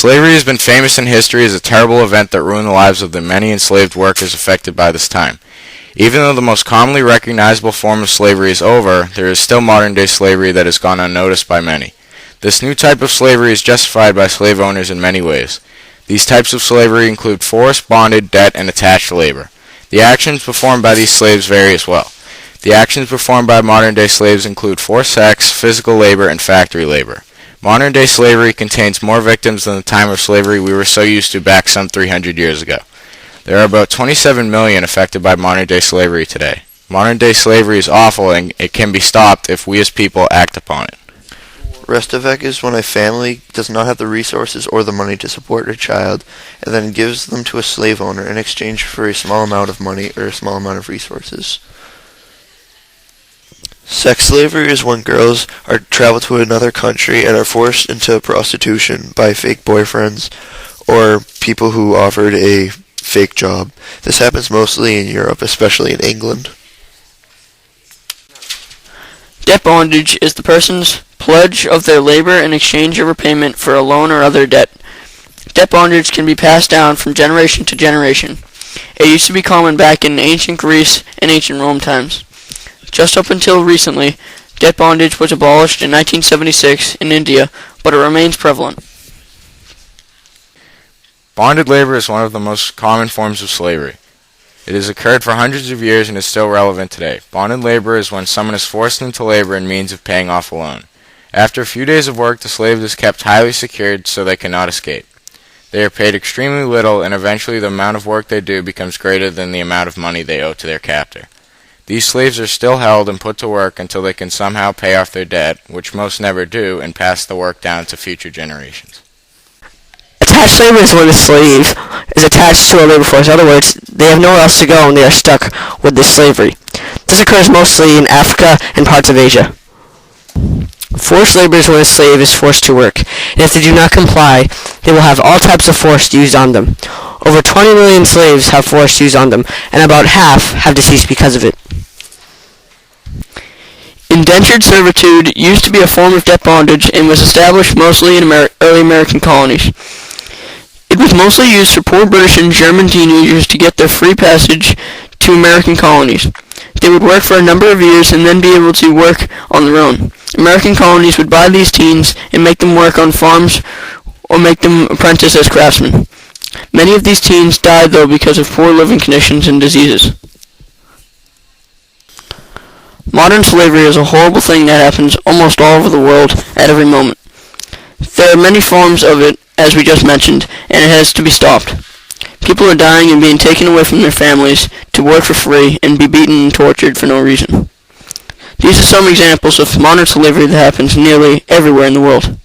Slavery has been famous in history as a terrible event that ruined the lives of the many enslaved workers affected by this time. Even though the most commonly recognizable form of slavery is over, there is still modern-day slavery that has gone unnoticed by many. This new type of slavery is justified by slave owners in many ways. These types of slavery include forced, bonded, debt, and attached labor. The actions performed by these slaves vary as well. The actions performed by modern-day slaves include forced sex, physical labor, and factory labor. Modern-day slavery contains more victims than the time of slavery we were so used to back some 300 years ago. There are about 27 million affected by modern-day slavery today. Modern-day slavery is awful and it can be stopped if we as people act upon it. Restavek is when a family does not have the resources or the money to support a child and then gives them to a slave owner in exchange for a small amount of money or a small amount of resources. Sex slavery is when girls travel to another country and are forced into prostitution by fake boyfriends or people who offered a fake job. This happens mostly in Europe, especially in England. Debt bondage is the person's pledge of their labor in exchange of repayment for a loan or other debt. Debt bondage can be passed down from generation to generation. It used to be common back in ancient Greece and ancient Rome times. Just up until recently, debt bondage was abolished in 1976 in India, but it remains prevalent. Bonded labor is one of the most common forms of slavery. It has occurred for hundreds of years and is still relevant today. Bonded labor is when someone is forced into labor in means of paying off a loan. After a few days of work, the slave is kept highly secured so they cannot escape. They are paid extremely little, and eventually the amount of work they do becomes greater than the amount of money they owe to their captor. These slaves are still held and put to work until they can somehow pay off their debt, which most never do, and pass the work down to future generations. Attached labor is when the slave is attached to a labor force. In other words, they have nowhere else to go and they are stuck with this slavery. This occurs mostly in Africa and parts of Asia. Forced labor is when a slave is forced to work, and if they do not comply, they will have all types of force used on them. Over 20 million slaves have force used on them, and about half have deceased because of it. Indentured servitude used to be a form of debt bondage and was established mostly in early American colonies. It was mostly used for poor British and German teenagers to get their free passage to American colonies. They would work for a number of years and then be able to work on their own. American colonies would buy these teens and make them work on farms or make them apprentice as craftsmen. Many of these teens died, though, because of poor living conditions and diseases. Modern slavery is a horrible thing that happens almost all over the world at every moment. There are many forms of it, as we just mentioned, and it has to be stopped. People are dying and being taken away from their families to work for free and be beaten and tortured for no reason. These are some examples of modern slavery that happens nearly everywhere in the world.